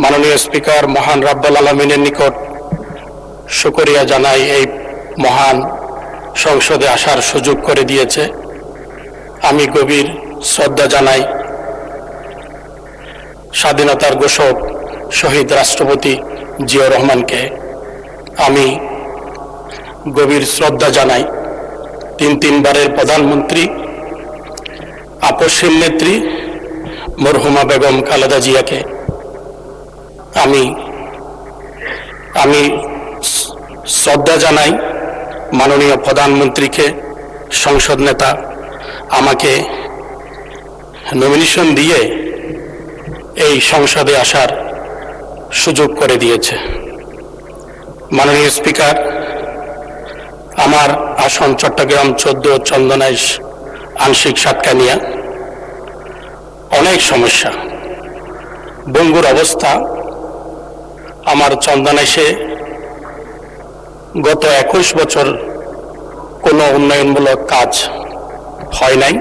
মাননীয় স্পিকার মহান রাব্বুল আলামিনের নিকট শুকরিয়া জানাই এই মহান সংসদে আসার সুযোগ করে দিয়েছে। আমি গভীর শ্রদ্ধা জানাই স্বাধীনতার ঘোষক শহীদ রাষ্ট্রপতি জিয়াউর রহমানকে। আমি গভীর শ্রদ্ধা জানাই তিনবারের প্রধানমন্ত্রী আপসহীন নেত্রী মরহুমা বেগম খালেদা জিয়াকে। আমি শ্রদ্ধা জানাই মাননীয় প্রধানমন্ত্রীকে। সংসদ নেতা আমাকে নমিনেশন দিয়ে এই সংসদে আসার সুযোগ করে দিয়েছে। মাননীয় স্পিকার, আমার আসন চট্টগ্রাম 14 চন্দনাইশ আংশিক সাতকানিয়া। অনেক সমস্যা, বঙ্গুর অবস্থা। আমার চন্দনাইশে গত 21 বছর কোনো উন্নয়নমূলক কাজ হয় নাই।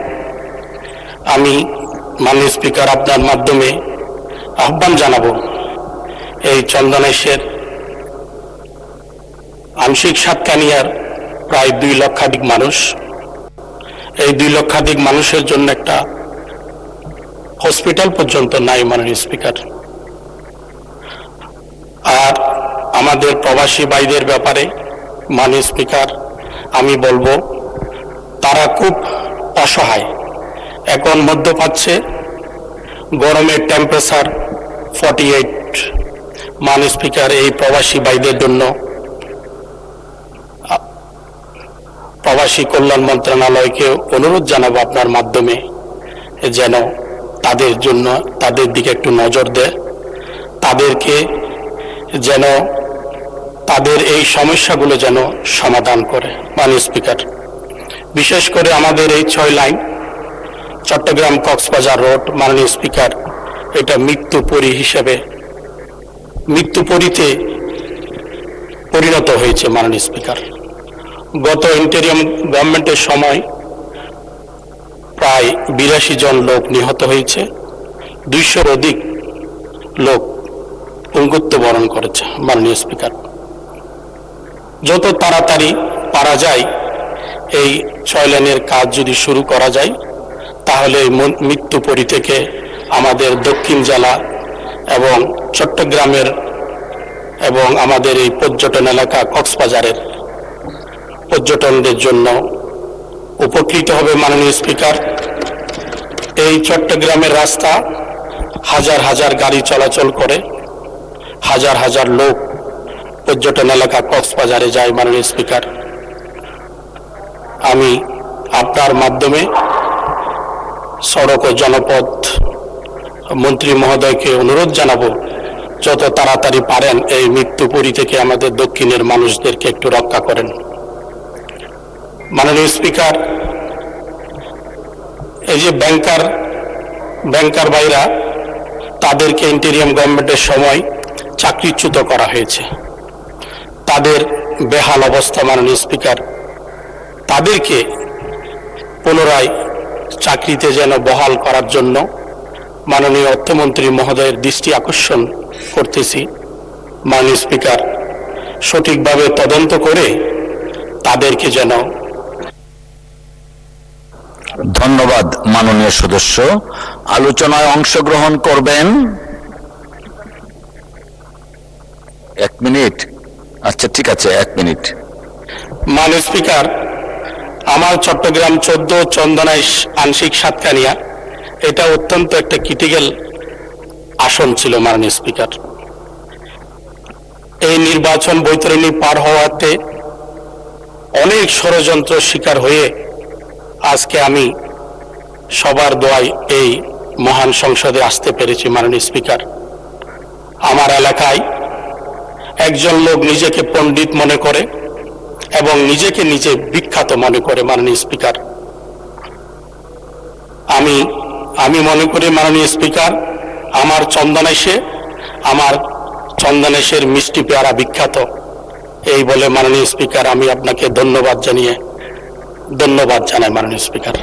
আমি মাননীয় স্পিকার আপনার মাধ্যমে আহ্বান জানাবো এই চন্দনাইশের আংশিক সাতকানিয়ার প্রায় 2 লক্ষাধিক মানুষ, এই 2 লক্ষাধিক মানুষের জন্য একটা হসপিটাল পর্যন্ত নাই মাননীয় স্পিকার। আর আমাদের প্রবাসী ভাইদের ব্যাপারে মাননীয় স্পিকার আমি বলবো, তারা খুব অসহায়। এখন মধ্য পাচ্ছে, গরমের টেম্পারেচার 48। মাননীয় স্পিকার, এই প্রবাসী ভাইদের জন্য প্রবাসী কল্যাণ মন্ত্রণালয়কে অনুরোধ জানাবো আপনার মাধ্যমে যেন তাদের দিকে একটু নজর দেয়, তাদেরকে যেন তাদের এই সমস্যাগুলো যেন সমাধান করে। মাননীয় স্পিকার, বিশেষ করে আমাদের এই 6 লাইন চট্টগ্রাম কক্সবাজার রোড, মাননীয় স্পিকার, এটা মৃত্যুপরীতে পরিণত হয়েছে। মাননীয় স্পিকার, গত ইন্টেরিয়াম গভর্নমেন্টের সময় প্রায় 82 জন লোক নিহত হয়েছে, 200-র অধিক লোক পঙ্গুত্ব বরণ করেছে। মাননীয় স্পিকার, যত তাড়াতাড়ি পারা যায় এই 6 লাইনের কাজ যদি শুরু করা যায়, তাহলে মৃত্যুপরী থেকে আমাদের দক্ষিণ জেলা এবং চট্টগ্রামের এবং আমাদের এই পর্যটন এলাকা কক্সবাজারের পর্যটনদের জন্য উপকৃত হবে। মাননীয় স্পিকার, এই চট্টগ্রামের রাস্তা হাজার হাজার গাড়ি চলাচল করে, হাজার হাজার লোক পর্যটন এলাকা কক্সবাজারে যায়। মাননীয় স্পিকার, আমি আপনার মাধ্যমে সড়ক ও জনপথ মন্ত্রী মহোদয়কে অনুরোধ জানাবো, যত তাড়াতাড়ি পারেন এই মৃত্যুপুরী থেকে আমাদের দক্ষিণের মানুষদেরকে একটু রক্ষা করেন। মাননীয় স্পিকার, এই যে ব্যাংকার ভাইরা, তাদেরকে ইন্টেরিয়াম গভর্নমেন্টের সময় চাকরিচ্যুত করা হয়েছে, তাদের বেহাল অবস্থা। মাননীয় স্পিকার, তাদেরকে পুনরায় চাকরিতে যেন বহাল করার জন্য মাননীয় অর্থমন্ত্রী মহোদয়ের দৃষ্টি আকর্ষণ করতেছি। মাননীয় স্পিকার, সঠিকভাবে তদন্ত করে তাদেরকে যেন। ধন্যবাদ মাননীয় সদস্য। আলোচনায় অংশগ্রহণ করবেন 1 মিনিট। আচ্ছা, ঠিক আছে, 1 মিনিট। মাননীয় স্পিকার, আমার চট্টগ্রাম 14 চন্দনাইশ আংশিক সাতকানিয়া, এটা অত্যন্ত একটা ক্রিটিক্যাল আসন ছিল। মাননীয় স্পিকার, এই নির্বাচন বৈতরণী পার হওয়াতে অনেক ষড়যন্ত্র শিকার হয়ে আজকে আমি সবার দোয়ায় এই মহান সংসদে আসতে পেরেছি। মাননীয় স্পিকার, আমার এলাকায় একজন লোক নিজেকে পণ্ডিত মনে করে এবং নিজেকে নিজে বিখ্যাত মনে করে। মাননীয় স্পিকার, আমি মনে করি মাননীয় স্পিকার, আমার চন্দনাইশের মিষ্টি পেয়ারা বিখ্যাত। এই বলে মাননীয় স্পিকার, আমি আপনাকে ধন্যবাদ জানাই। মাননীয় স্পিকার।